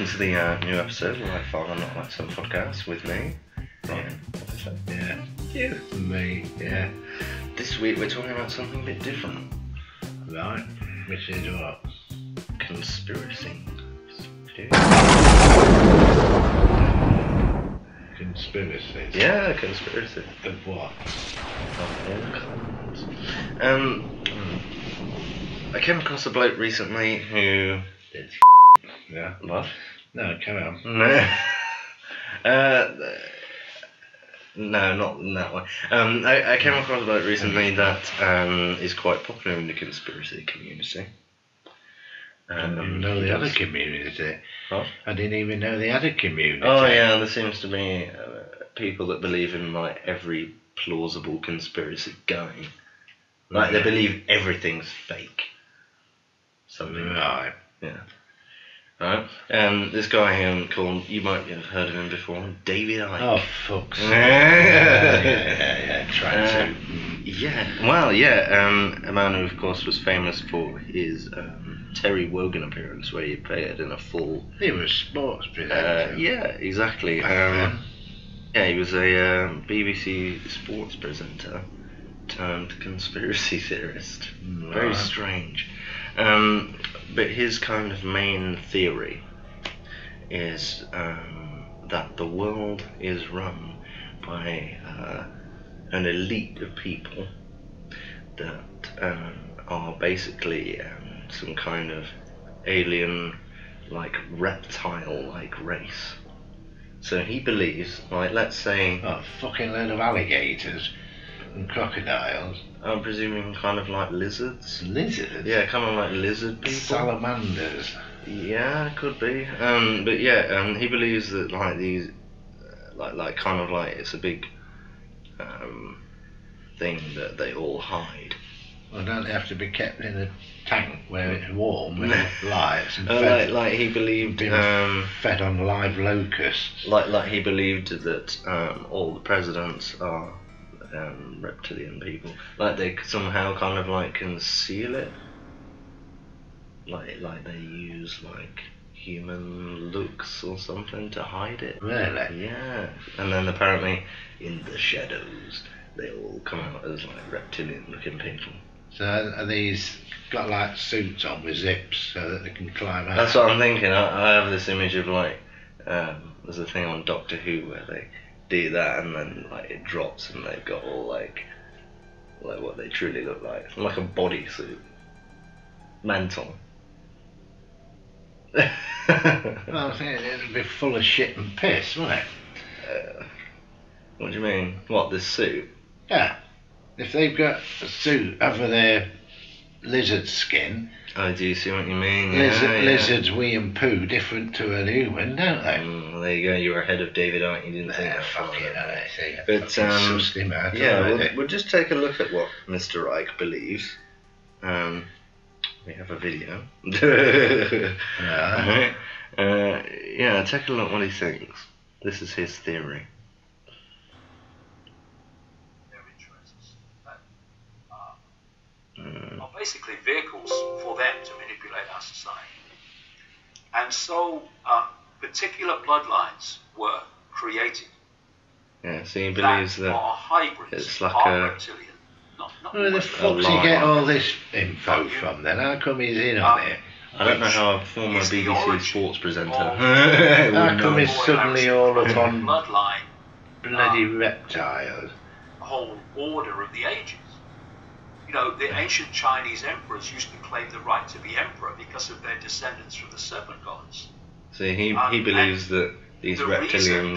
To the new episode of Like Father Not Like Son podcast with me, Ryan, obviously. Yeah. You. Me. Yeah. This week we're talking about something a bit different. Right. Which is what? Conspiracy. Conspiracies? Yeah, conspiracy. Of what? Of all kinds. I came across a bloke recently who did. Yeah. What? No, carry on. No. No, not in that way. I came across a bloke recently that is quite popular in the conspiracy community. I didn't even know they had a community. What? I didn't even know they had a community. Oh yeah, there seems to be people that believe in like every plausible conspiracy going. Like they believe everything's fake. Something. Right. Yeah. Right. This guy called, you might have heard of him before, David Icke. Oh, fuck's sake. Yeah. Trying to. Yeah. Well, yeah. A man who, of course, was famous for his Terry Wogan appearance, where he appeared in a full. He was a sports presenter. Yeah, exactly. Yeah, he was a BBC sports presenter turned conspiracy theorist. Right. Very strange. But his kind of main theory is that the world is run by an elite of people that are basically some kind of alien, like reptile-like race. So he believes, like, let's say... Oh, fucking load of alligators and crocodiles. I'm presuming kind of like lizards. Lizards? Yeah, kind of like lizard people. Salamanders. Yeah, could be. But yeah, he believes that like these, like kind of like it's a big thing that they all hide. Well, don't they have to be kept in a tank where it's warm with lights and fed? Like he believed, fed on live locusts. Like he believed that all the presidents are reptilian people. Like they somehow kind of like conceal it. Like they use like human looks or something to hide it. Really? Yeah. And then apparently in the shadows they all come out as like reptilian looking people. So are these got like suits on with zips so that they can climb out? That's what I'm thinking. I have this image of like there's a thing on Doctor Who where they do that and then like it drops and they've got all like what they truly look like a bodysuit. Mental. Well, I think it'd be full of shit and piss, wouldn't it? What do you mean? What, this suit? Yeah. If they've got a suit over their lizard skin. Oh, do you see what you mean? Lizards wee and poo different to a human, don't they? Well, there you go. You were ahead of David Icke. You didn't think that. Fuck it, I see. But we'll just take a look at what Mr. Icke believes. We have a video. Yeah, take a look what he thinks. This is his theory. Their interests that are basically vehicles for them to manipulate our society. And so particular bloodlines were created. Yeah, so he believes that are hybrids, it's like are reptilian. Where the fuck does he get all this info from then? How come he's in on it? I don't know how a former BBC sports presenter. How come he's suddenly all up on bloodline, bloody reptiles? The whole order of the ages. You know, the ancient Chinese emperors used to claim the right to be emperor because of their descendants from the serpent gods. See, he believes that these reptilians,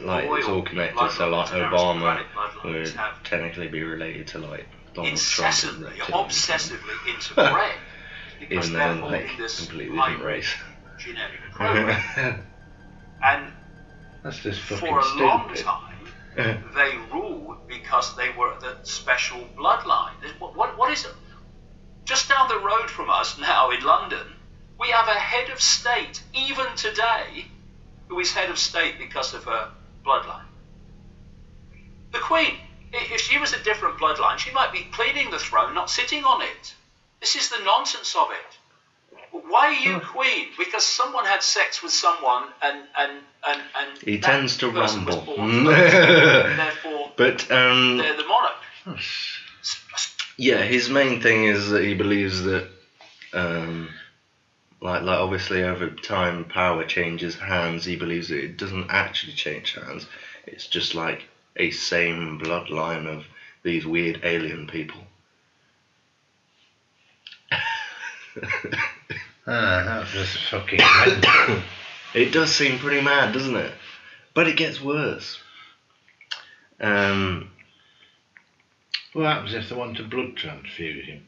like it's all connected, so like Obama would technically be related to like Donald Trump and obsessively interbred because even they're though all like in this completely different race. Genetic program. And that's just fucking for a long stupid. time, they ruled because because they were the special bloodline. What is it? Just down the road from us now in London, we have a head of state, even today, who is head of state because of her bloodline. The Queen, if she was a different bloodline, she might be cleaning the throne, not sitting on it. This is the nonsense of it. Why are you Queen? Because someone had sex with someone and he tends to person was rumble. born first, and therefore But they're the monarch. yeah, his main thing is that he believes that like obviously over time power changes hands. He believes that it doesn't actually change hands. It's just like a same bloodline of these weird alien people. That's just fucking mental. It does seem pretty mad, doesn't it? But it gets worse. What happens if they want a blood transfusion?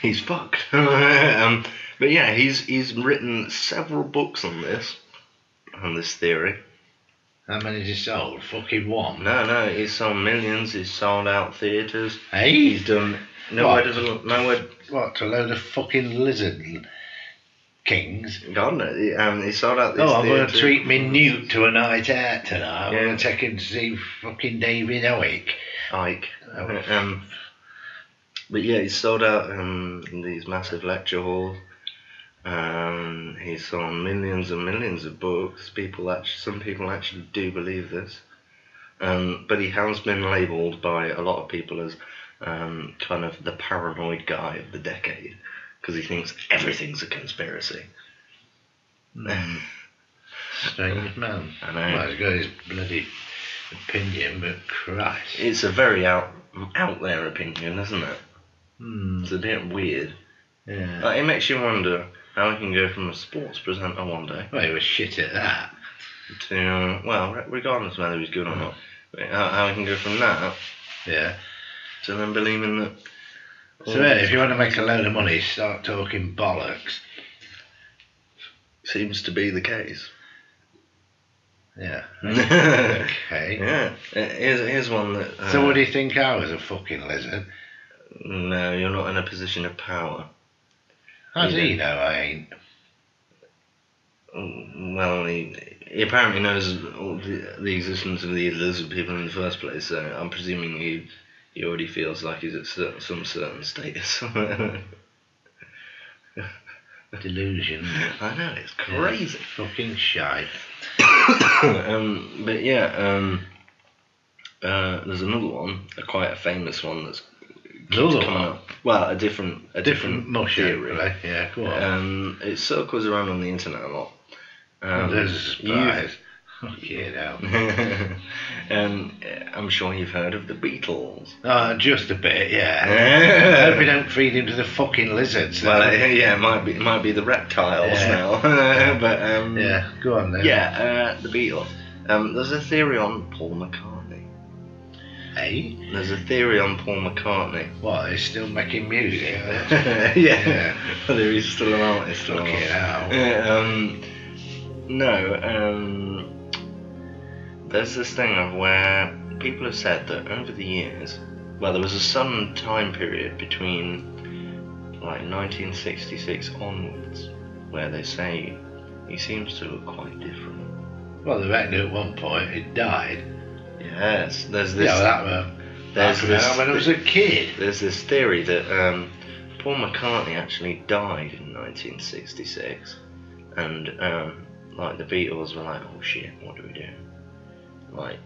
He's fucked. But yeah, he's written several books on this theory. How many has he sold? Fucking one. No, he's sold millions. He's sold out theatres. Hey? He's done nowhere. What, a load of fucking lizard kings? God no. He sold out these I'm going to theatres. treat me Newt to a night out tonight. I'm Yeah. going to take him to see fucking David Icke. But yeah, he's sold out these massive lecture halls. He's sold millions and millions of books. Some people actually do believe this. But he has been labelled by a lot of people as kind of the paranoid guy of the decade, because he thinks everything's a conspiracy. Strange man. I know. Well, he's got his bloody opinion, but Christ. It's a very out there opinion, isn't it? Hmm. It's a bit weird. Yeah. Like, it makes you wonder how he can go from a sports presenter one day Well, he was shit at that. to, well, regardless of whether he's good or not, how he can go from that Yeah. to then believing that. So if you want to make a load of money, start talking bollocks. Seems to be the case. Yeah. Yeah. Okay. Here's one that. So what do you think I was, a fucking lizard? No, you're not in a position of power. How do you know I ain't? Well, he apparently knows all the existence of these lizard people in the first place, so I'm presuming he already feels like he's at some certain status. Delusion. I know, it's crazy. Yeah, fucking shite. But yeah, there's another one, quite a famous one that's Another coming one? up. Well, a different mushroom, theory. right? Yeah, go on. It circles around on the internet a lot. There's a surprise. Fucking hell. I'm sure you've heard of the Beatles. Oh, just a bit, yeah. Hope we don't feed into the fucking lizards. Though. Well, yeah, it might be the reptiles now. But yeah, go on then. yeah, the Beatles. There's a theory on Paul McCartney. Hey? There's a theory on Paul McCartney. What, he's still making music? Yeah. Whether he's still an artist or not. Fucking hell. No, there's this thing of where people have said that over the years, well, there was a sudden time period between like 1966 onwards where they say he seems to look quite different. Well, they reckon at one point he died. Yes, there's this. Yeah, that's when I was a kid. There's this theory that Paul McCartney actually died in 1966, and like the Beatles were like, oh shit, what do we do? Like,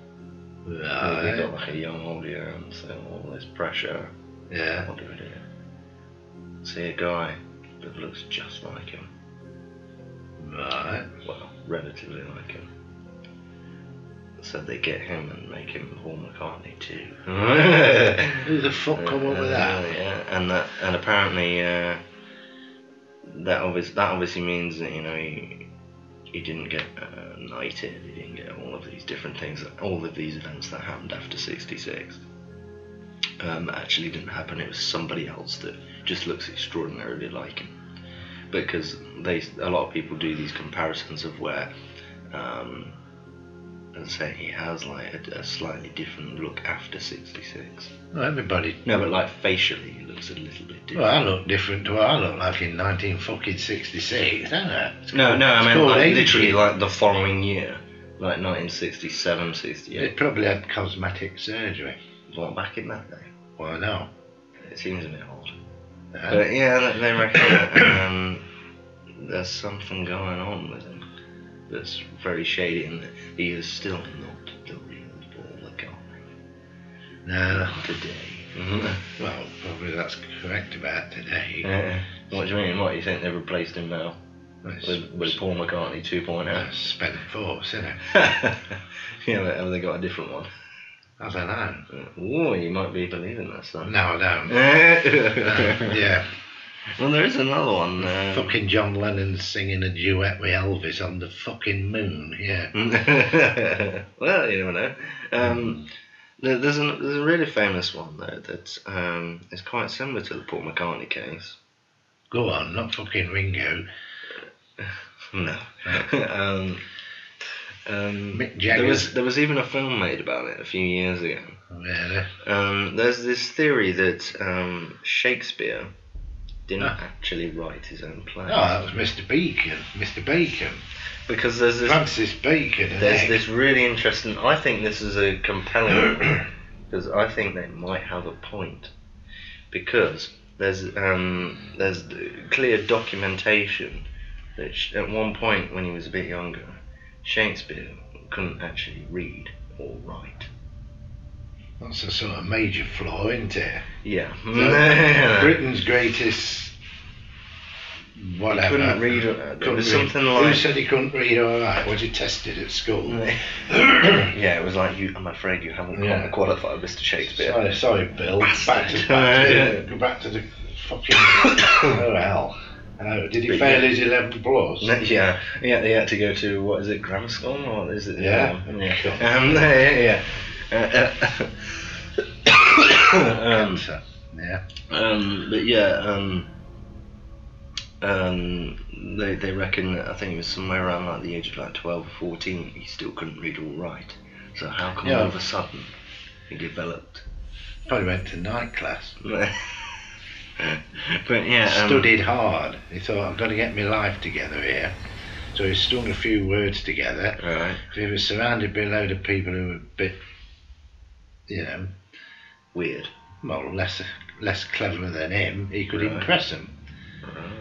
we got like a young audience and all this pressure. Yeah. What do we do? See a guy that looks just like him. Right. Well, relatively like him. So they get him and make him Paul McCartney too. Who the fuck come up with that? Yeah, and apparently that obviously means that, you know, he didn't get knighted. He didn't get all of these different things. All of these events that happened after '66 actually didn't happen. It was somebody else that just looks extraordinarily like him. Because a lot of people do these comparisons of where as I say, he has like a slightly different look after 66. Well, everybody. No, but like facially, he looks a little bit different. Well, I look different to what I look like in 1966, don't I? No, I mean like aging. literally like the following year, like 1967, 68. It probably had cosmetic surgery. Well, back in that day. Well, no. It seems a bit odd. But yeah, they reckon that there's something going on with him that's very shady, and that he is still not the real Paul McCartney. No. Today. Well, probably that's correct about today. What do you mean? What, you think they've replaced him now? With Paul McCartney 2.0? Spent force, isn't it? Yeah, but have they got a different one? I don't know. Oh, you might be believing this then. No, I don't. Yeah. Well, there is another one. Fucking John Lennon singing a duet with Elvis on the fucking moon, yeah. Well, you never know. There's a really famous one though that is quite similar to the Paul McCartney case. Go on, not fucking Ringo. No. Mick Jagger. There was even a film made about it a few years ago. Really? There's this theory that Shakespeare didn't actually write his own play. Oh, that was Mr. Bacon. Because there's this Francis Bacon. There's this really interesting. I think this is a compelling one, because I think they might have a point. Because there's clear documentation that at one point when he was a bit younger, Shakespeare couldn't actually read or write. That's a sort of major flaw, isn't it? Yeah. So, Britain's greatest whatever. Couldn't read. There was something like. Who said he couldn't read all right? Was he tested at school? Yeah, it was like you. I'm afraid you haven't qualified, Mr. Shakespeare. Sorry, Bill. Back to the fucking. Oh hell. Did he fail his 11 plus? Yeah, he had to go to, what is it, grammar school, or is it? Yeah. Cancer. Yeah. But yeah, they reckon that I think it was somewhere around like the age of like 12 or 14, he still couldn't read or write. So how come all of a sudden he developed? Probably went to night class. But yeah, studied hard. He thought, I've got to get my life together here. So he strung a few words together. Right. So he was surrounded by a load of people who were a bit, weird. Well, less clever than him. He could impress them.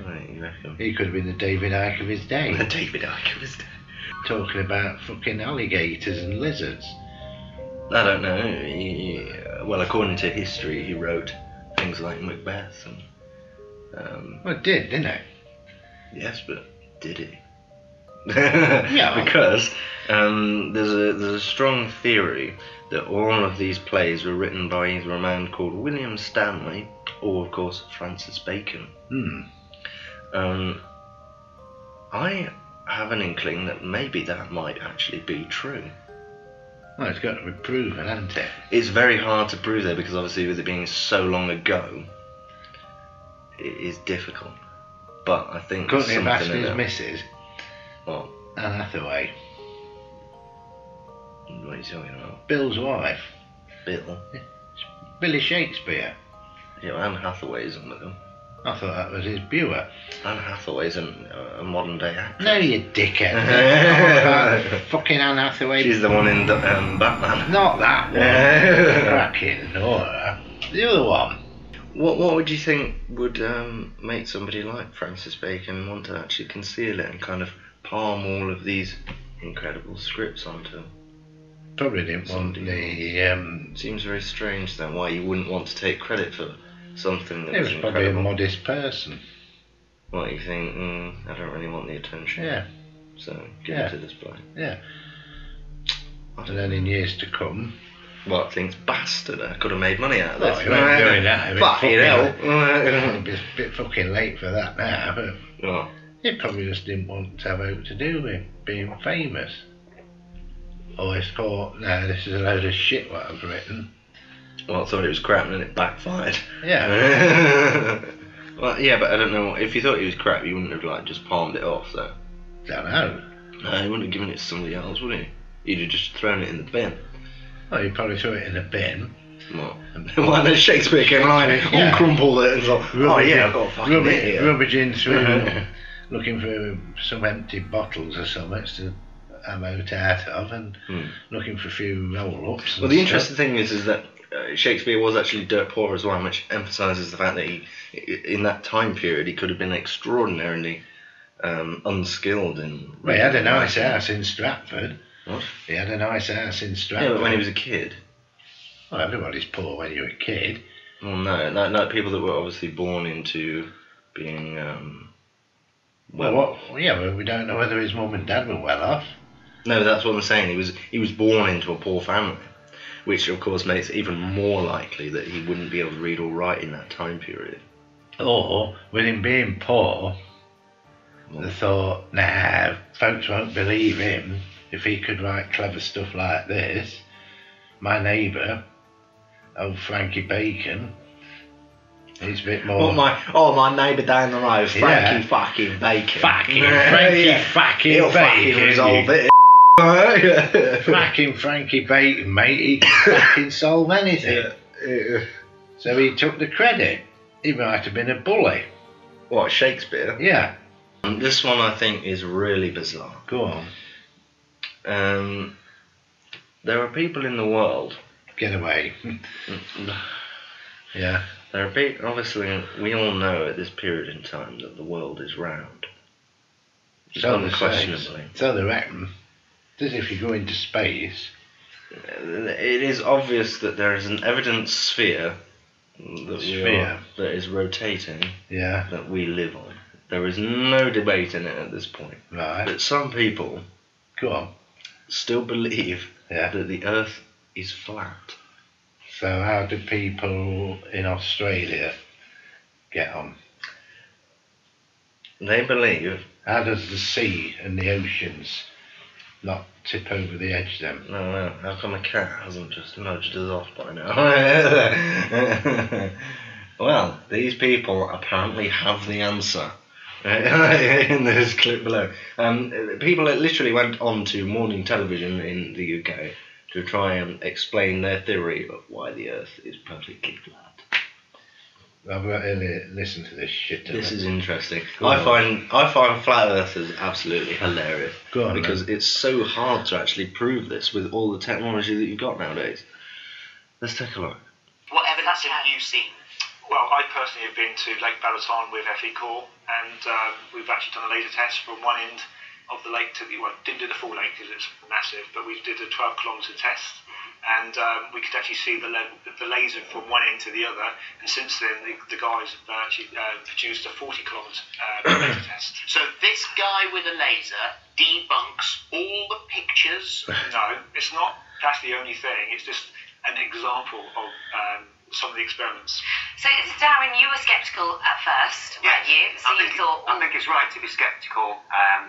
Right, you reckon? He could have been the David Icke of his day. The David Icke of his day. Talking about fucking alligators and lizards. I don't know. Well, according to history, he wrote things like Macbeth and. Well, it did, didn't it? Yes, but did he? Yeah. Because there's a strong theory that all of these plays were written by either a man called William Stanley or, of course, Francis Bacon. I have an inkling that maybe that might actually be true. Well, it's got to be proven, hasn't it? It's very hard to prove though, because obviously with it being so long ago, it is difficult. But I think couldn't he have asked something his in missus? What? Anne Hathaway. What are you talking about? Bill's wife. Bill? Billy Shakespeare. Yeah, well, Anne Hathaway isn't with him. I thought that was his Buer. Anne Hathaway's a modern day actress. No, you dickhead. Fucking Anne Hathaway. She's the one in Batman. Not that one. Cracking Nora. The other one. What would you think would make somebody like Francis Bacon want to actually conceal it and kind of palm all of these incredible scripts onto him? Probably didn't want the... Seems very strange then why you wouldn't want to take credit for something that he was probably incredible. a modest person. What, you think, I don't really want the attention. Yeah. So, give it to this bloke. Yeah. And then in years to come... What, thinks, bastard, I could have made money out of this. Well, you ain't doing that. Fucking hell. It'd be a bit fucking late for that now, but... Oh. He probably just didn't want to have anything to do with being famous. Always thought, no, this is a load of shit what I've written. Well, I thought it was crap and then it backfired. Yeah. Well, yeah, but I don't know. If you thought it was crap, you wouldn't have just palmed it off, though. Don't know. No, he wouldn't have given it to somebody else, would he? He'd have just thrown it in the bin. Well, he probably threw it in a bin. Well, then Shakespeare came along and uncrumpled it and thought, oh yeah, I've got a fucking bit here. Rummaging through, looking for some empty bottles or something to have out of, and looking for a few roll-ups. Well, the interesting thing is that Shakespeare was actually dirt poor as well, which emphasises the fact that he, in that time period, he could have been extraordinarily unskilled in. Well, he had a nice house in Stratford. What? He had a nice house in Stratford. Yeah, but when he was a kid. Well, everybody's poor when you're a kid. Well, no, like people that were obviously born into being. Well, we don't know whether his mum and dad were well off. No, that's what I'm saying. He was born into a poor family, which of course makes it even more likely that he wouldn't be able to read or write in that time period. Or, with him being poor, they thought, nah, folks won't believe him if he could write clever stuff like this. My neighbour, old Frankie Bacon, he's a bit more... my neighbour down the road, Frankie fucking Bacon. Frankie fucking Bacon. Resolve it. Frankie Bacon, mate, he can fucking solve anything. Yeah. So he took the credit. He might have been a bully. What, Shakespeare? Yeah. This one I think is really bizarre. Go on. There are people in the world. Get away. Yeah. There are people, obviously, we all know at this period in time that the world is round. So unquestionably. So they reckon. As if you go into space. It is obvious that there is an evidence sphere that is rotating, that we live on. There is no debate in it at this point. Right. But some people Go on. still believe that the Earth is flat. So how do people in Australia get on? They believe... How does the sea and the oceans not tip over the edge then? No, how come a cat hasn't just nudged us off by now? Well, these people apparently have the answer. In this clip below. People literally went on to morning television in the UK to try and explain their theory of why the Earth is perfectly flat. I've got to listen to this shit. This is interesting. I find flat earthers absolutely hilarious. Go on, because it's so hard to actually prove this with all the technology that you've got nowadays. Let's take a look. What evidence have you seen? Well, I personally have been to Lake Balaton with FE Corps, and we've actually done a laser test from one end of the lake to the... Well, didn't do the full lake because it's massive, but we did a 12-kilometre test, and we could actually see the laser from one end to the other, and since then the guys have actually produced a 40-kilometre laser test. So this guy with a laser debunks all the pictures? No, it's not. That's the only thing. It's just an example of some of the experiments. So, Darren, you were sceptical at first, weren't you? So I think it's right to be sceptical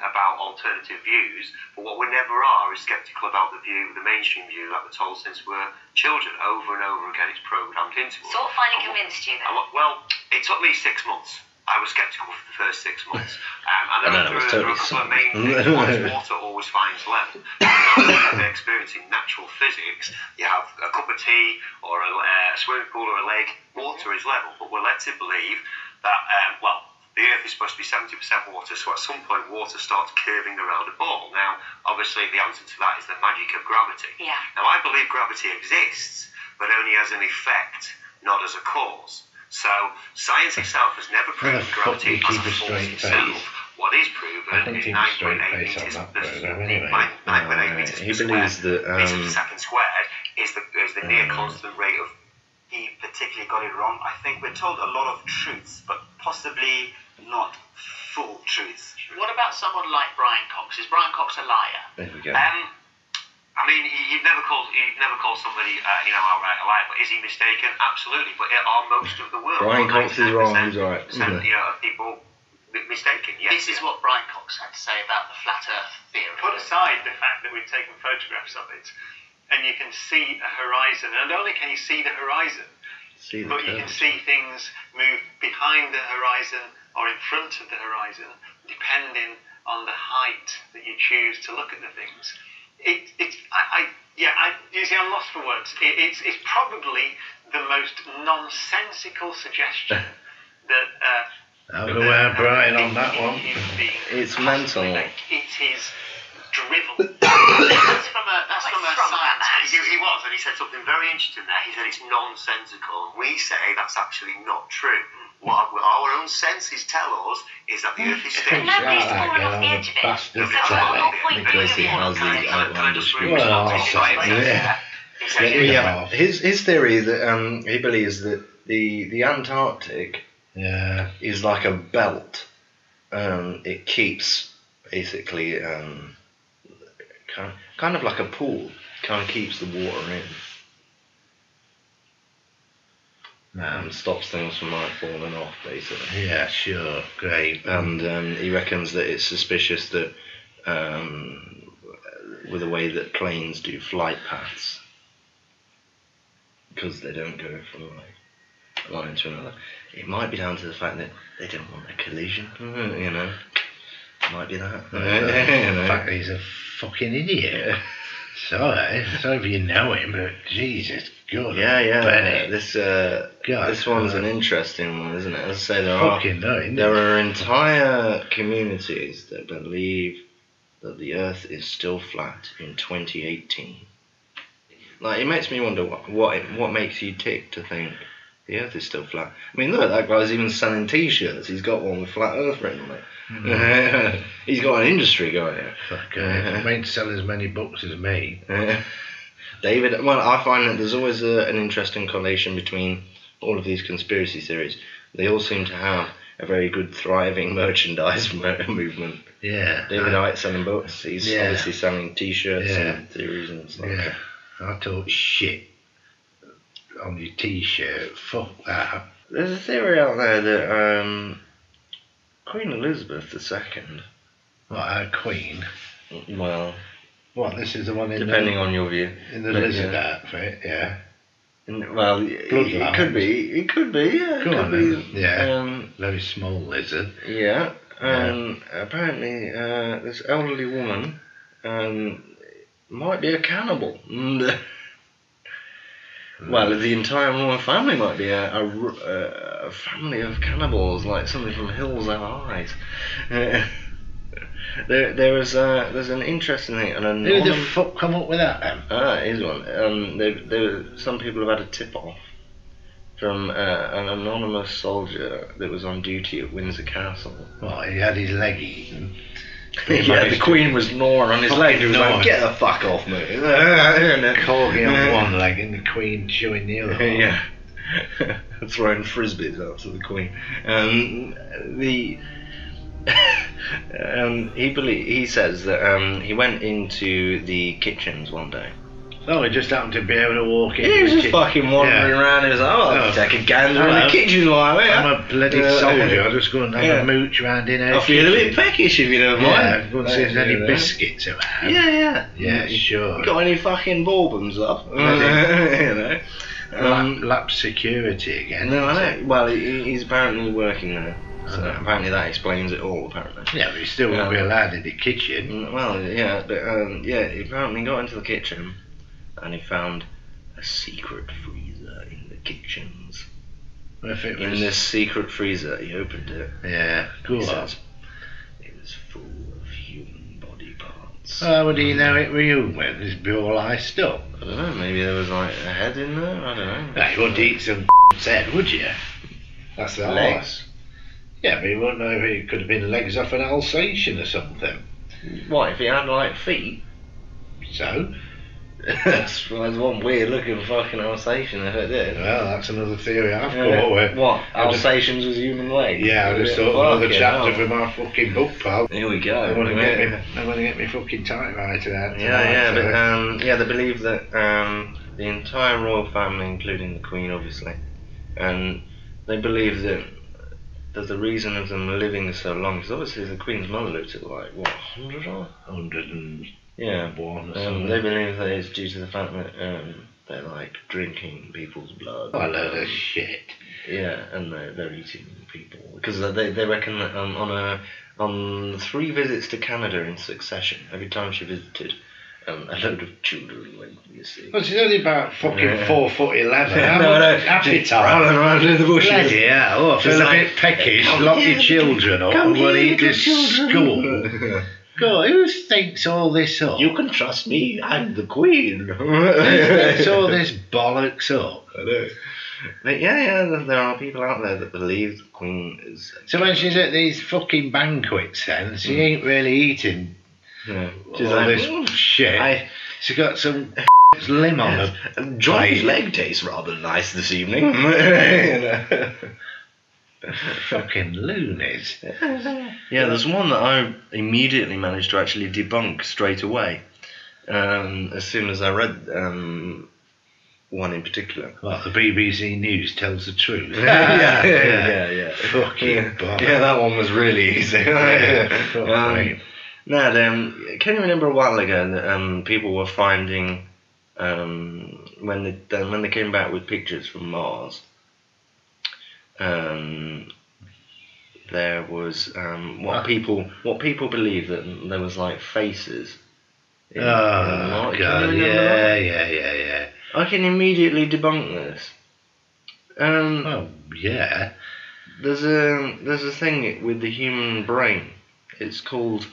about alternative views, but what we never are is sceptical about the mainstream view that we're told since we're children. Over and over again, it's programmed into us. So what finally convinced you then? Well, it took me 6 months. I was sceptical for the first 6 months. And then there are a couple of main things. One is water always finds level. They're experiencing natural physics. You have a cup of tea or a swimming pool or a lake, water is level, but we're led to believe that, the Earth is supposed to be 70% water, so at some point water starts curving around a ball. Now, obviously the answer to that is the magic of gravity. Yeah. Now, I believe gravity exists, but only as an effect, not as a cause. So, science itself has never proven gravity as a force itself. What is proven is 9.8 meters He believes that meters per second squared is the near constant rate of. He particularly got it wrong. I think we're told a lot of truths, but possibly not full truths. What about someone like Brian Cox? Is Brian Cox a liar? There we go. I mean, you've never called somebody, outright a liar, but is he mistaken? Absolutely. But are most of the world? Brian Cox is wrong. He's right. People mistaken. Yes. This is what Brian Cox had to say about the flat Earth theory. Put aside the fact that we've taken photographs of it, and you can see a horizon. And not only can you see the horizon, but you can see things move behind the horizon or in front of the horizon, depending on the height that you choose to look at the things. You see, I'm lost for words. It's probably the most nonsensical suggestion that. I'll go out Brian on that one. It's mental. It is drivel. That's from a scientist. He was, and he said something very interesting there. He said it's nonsensical, and we say that's actually not true. What our own senses tell us is that the Earth is still Nobody's fallen off the edge of it. Bastard. So what's the whole point Because he of has it? these outlandish Yeah. His theory that he believes that the Antarctic is like a belt. It keeps basically kind of like a pool. Kind of keeps the water in. And stops things from like falling off, basically. Yeah, sure, great. And he reckons that it's suspicious that with the way that planes do flight paths, because they don't go from like one to another, it might be down to the fact that they don't want a collision. You know, it might be that. In fact, he's a fucking idiot. Sorry if you know him, but Jesus. God, yeah. This one's an interesting one, isn't it? As I say, there are entire communities that believe that the Earth is still flat in 2018. Like, it makes me wonder what makes you tick to think the Earth is still flat. I mean, look, that guy's even selling T-shirts. He's got one with flat Earth written on it. He's got an industry going here. I ain't selling as many books as me. David, well, I find that there's always an interesting correlation between all of these conspiracy theories. They all seem to have a very good, thriving merchandise movement. Yeah. David Icke selling books. He's obviously selling T-shirts and theories and stuff. Yeah. I talk shit on your T-shirt. Fuck that. There's a theory out there that Queen Elizabeth II. What, Queen? Well... What, this is the one in depending on your view. In the lizard outfit, yeah. Well, it could be, yeah. Go on, then. Yeah. Very small lizard. Yeah. Apparently, this elderly woman might be a cannibal. Well, the entire royal family might be a family of cannibals, like something from Hills Have Eyes. There's an interesting thing. Who the fuck come up with that then? Here's one. Some people have had a tip off from an anonymous soldier that was on duty at Windsor Castle. What, he had his leg eaten? Yeah, the Queen was gnawing on his leg. He was like, "Get the fuck off me!" Corgi on one leg and the Queen chewing the other one. Yeah, throwing frisbees out to the Queen. He says that he went into the kitchens one day. Oh, he just happened to be able to walk in. He was just fucking wandering around. He was like, I'll take a gander in the kitchen like that. I'm a bloody soldier. I'll just go and have a mooch round in here. I feel a bit peckish if you don't mind. Yeah, go and see if there's any biscuits around. Yeah, sure. Got any fucking bourbons up? You know. Lap security again. No, I know. Well, he's apparently working there. So apparently that explains it all, apparently. Yeah, but he still won't be allowed in the kitchen. Well, yeah, but he apparently got into the kitchen and he found a secret freezer in the kitchens. In this secret freezer, he opened it. Yeah, cool. He says it was full of human body parts. How would he know it were human? It'd be all iced up. I don't know, maybe there was like a head in there, I don't know. You wouldn't eat some head, would you? That's the legs. Yeah, but you wouldn't know if it could have been legs off an Alsatian or something. What, if he had like feet? So? That's one weird looking fucking Alsatian if it did. Well, that's another theory I've got with. What? Alsatians with human legs? Yeah, I just thought another chapter from our fucking book, pal. Here we go. I want to get me fucking typewriter out. They believe that the entire royal family, including the Queen, obviously, and they believe that the reason of them living so long, because obviously the Queen's mother lived to like, what, 100 or? 100 and... Yeah, they believe that it's due to the fact that they're like drinking people's blood. Oh, a load of shit. Yeah, and they're eating people because they reckon that on 3 visits to Canada in succession, every time she visited, a load of children when you see. Well, she's only about fucking 4'11". Appetite. Running around in the bushes. Bloody hell, oh, I feel a bit peckish. Lock your children up and we'll eat this school. God, who thinks all this up? You can trust me, I'm the queen. Who thinks all this bollocks up? I know. But yeah, there are people out there that believe the queen is... So when she's at these fucking banquets then, she ain't really eating She's all like, this shit. She got some limb on her. Johnny's leg tastes rather nice this evening. Fucking loonies. Yeah, there's one that I immediately managed to actually debunk straight away. As soon as I read one in particular. What, the BBC News tells the truth? yeah. Fucking bother. Yeah, that one was really easy. Now, can you remember a while ago that people were finding when they came back with pictures from Mars? There was what people believe that there was like faces. In God, yeah. I can immediately debunk this. Oh yeah. There's a thing with the human brain. It's called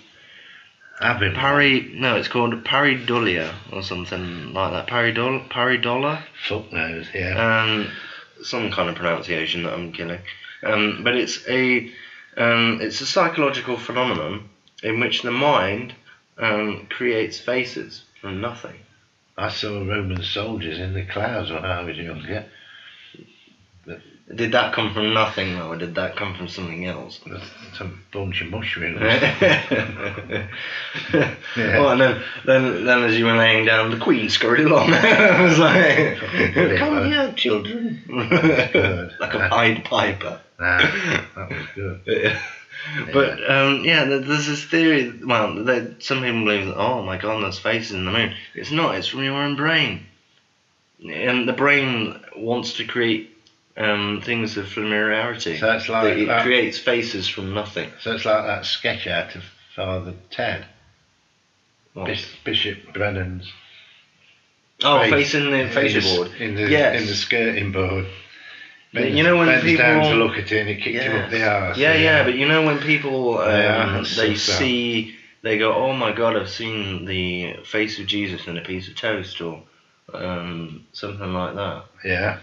it's called pareidolia or something like that. Pareidola? Fuck knows, yeah. Some kind of pronunciation that I'm killing. But it's a psychological phenomenon in which the mind creates faces from nothing. I saw Roman soldiers in the clouds when I was younger. Did that come from nothing though, or did that come from something else? Some bunch of mushrooms. Well, and then as you were laying down, the Queen scurried along. I was like, "Come here, children," like a Pied Piper. That was good. But there's this theory. Well, some people believe that. Oh my God, there's faces in the moon. It's not. It's from your own brain, and the brain wants to create things of familiarity. So it's like it creates faces from nothing. So it's like that sketch out of Father Ted. Bishop Brennan's. Face in the facial board. In the skirting board. You know when people down to look at it and he kicked him up the arse. Yeah, but you know when people they go, oh my God, I've seen the face of Jesus in a piece of toast or something like that. Yeah.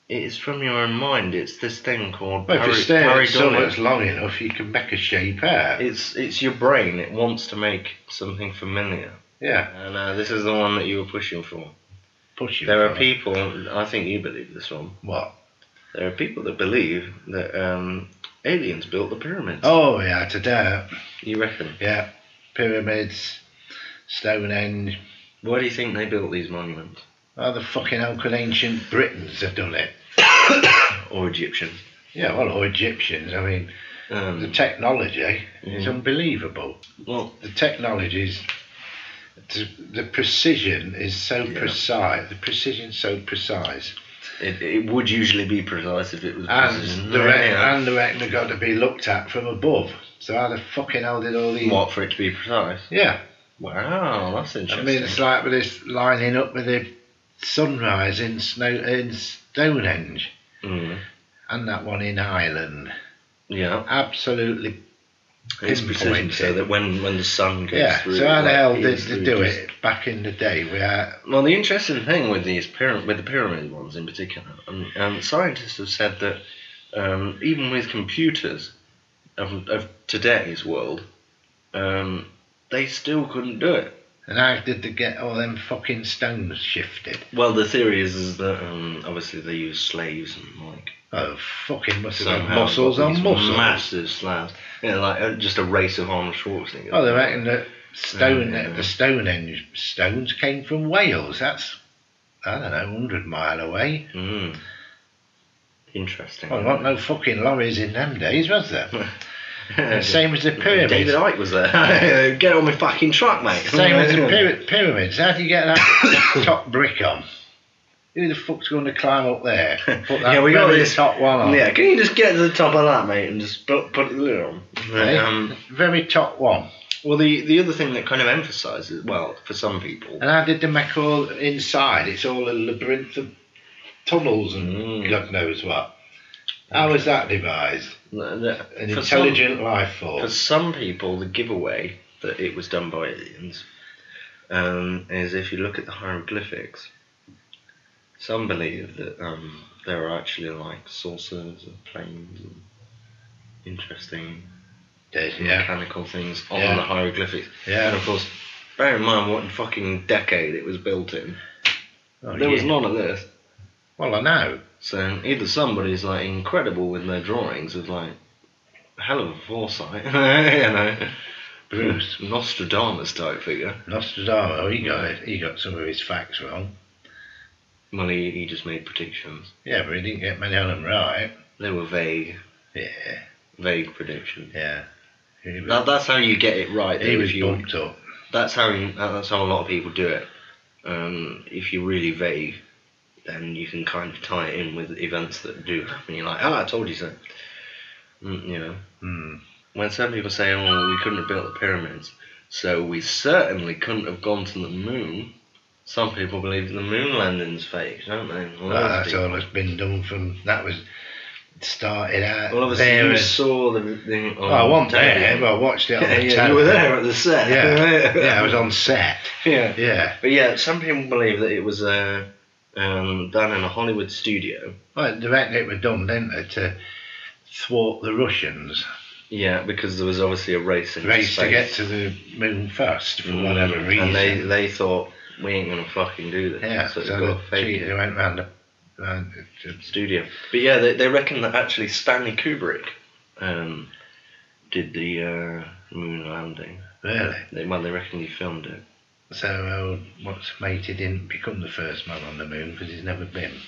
It's from your own mind. It's this thing called if you stare at something long enough, you can make a shape out. It's your brain. It wants to make something familiar. Yeah. And this is the one that you were pushing for. There are people, I think you believe this one. What? There are people that believe that aliens built the pyramids. Oh yeah, to doubt. You reckon? Yeah. Pyramids, Stonehenge. Why do you think they built these monuments? Oh, the fucking ancient Britons have done it. Or Egyptians. Yeah, well, or Egyptians. I mean, the technology is unbelievable. Well, the technology's... The precision is so precise. The precision's so precise. It would usually be precise if it was precision. And the reckon they've got to be looked at from above. So how the fucking hell did all these... What, for it to be precise? Yeah. Wow, that's interesting. I mean, it's like with this lining up with the sunrise in Stonehenge. And that one in Ireland. Yeah. Absolutely. It's precision, so that when the sun goes through. So how the hell did they do it back in the day? Well, the interesting thing with these with the pyramid ones in particular, scientists have said that even with computers of today's world, they still couldn't do it. And how did they get all them fucking stones shifted? Well, the theory is that obviously they use slaves and like. Oh, fucking must have had muscles on muscles. Massive slabs. Like just a race of Arnold Schwarzenegger. Oh, they reckon that the Stonehenge stones came from Wales. That's, I don't know, 100 mile away. Interesting. Well, there wasn't no fucking lorries in them days, was there? Same as the pyramids. David Icke was there. Get on my fucking truck, mate. Same as the pyramids. How do you get that top brick on? Who the fuck's going to climb up there? Put that we got this top one on. Yeah, can you just get to the top of that, mate, and just put the lid on? Very top one. Well, the other thing that kind of emphasises, well, for some people... And how did they make all inside? It's all a labyrinth of tunnels and God knows what. How was that devised? An intelligent life form. For some people, the giveaway that it was done by aliens is if you look at the hieroglyphics, some believe that there are actually like saucers and planes and interesting mechanical things on the hieroglyphics. Yeah. And of course, bear in mind what fucking decade it was built in. There was none of this. Well, I know. So either somebody's like incredible with their drawings with like a hell of a foresight, you know, Bruce, Nostradamus type figure. Nostradamus, he got some of his facts wrong. Well, he just made predictions. Yeah, but he didn't get many of them right. They were vague. Yeah. Vague predictions. Yeah. That's how you get it right. He was bumped up. That's how a lot of people do it. If you're really vague, then you can kind of tie it in with events that do happen. You're like, I told you so. You know. Mm. When some people say, oh, we couldn't have built the pyramids, so we certainly couldn't have gone to the moon. Some people believe the moon landing's fake, don't they? That's all that's been done from... That was started out... Well, obviously you saw the thing on I wasn't there, but I watched it on the television. You were there at the set. Yeah, I was on set. Yeah. But yeah, some people believe that it was done in a Hollywood studio. Well, they reckon it was done, didn't they, to thwart the Russians. Yeah, because there was obviously a race to get to the moon first, for whatever reason. And they thought, we ain't going to fucking do this. Yeah, so they went round the studio. But yeah, they reckon that actually Stanley Kubrick did the moon landing. Really? They reckon he filmed it. So what's mate, he didn't become the first man on the moon because he's never been.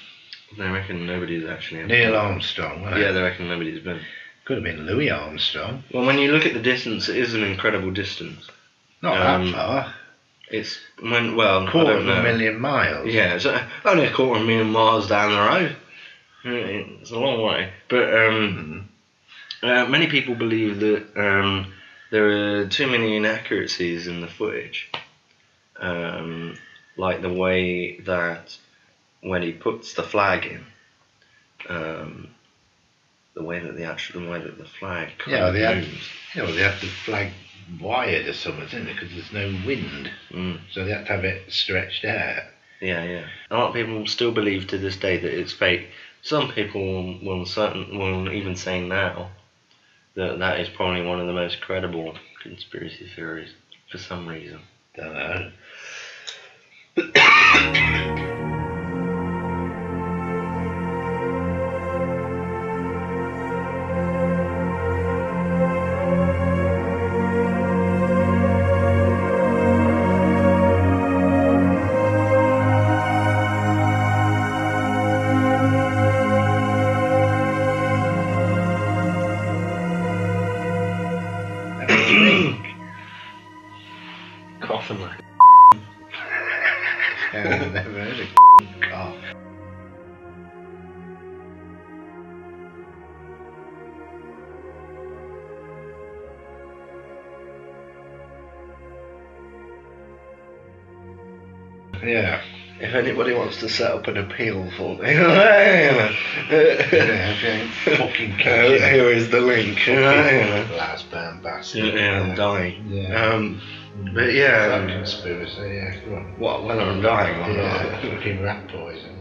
They reckon nobody's actually... Neil Armstrong, wasn't it? Yeah, they reckon nobody's been. Could have been Louis Armstrong. Well, when you look at the distance, it is an incredible distance. Not that far. It's, well, quarter of a million miles. Yeah, it's only a quarter of a million miles down the road. It's a long way. But many people believe that there are too many inaccuracies in the footage. Like the way that when he puts the flag in, the way that the flag moves. They have the flag wired or something, didn't they? Because there's no wind, so they have to have it stretched out. Yeah. A lot of people still believe to this day that it's fake. Some people will even say now that is probably one of the most credible conspiracy theories for some reason. Don't know. Coughing like I've never heard a cough. Yeah. If anybody wants to set up an appeal for me, fucking here is the link. Last band bastard. Yeah, I'm dying. Yeah. But yeah, conspiracy. Yeah, go on. What? Whether I'm dying or not? Fucking rat poison.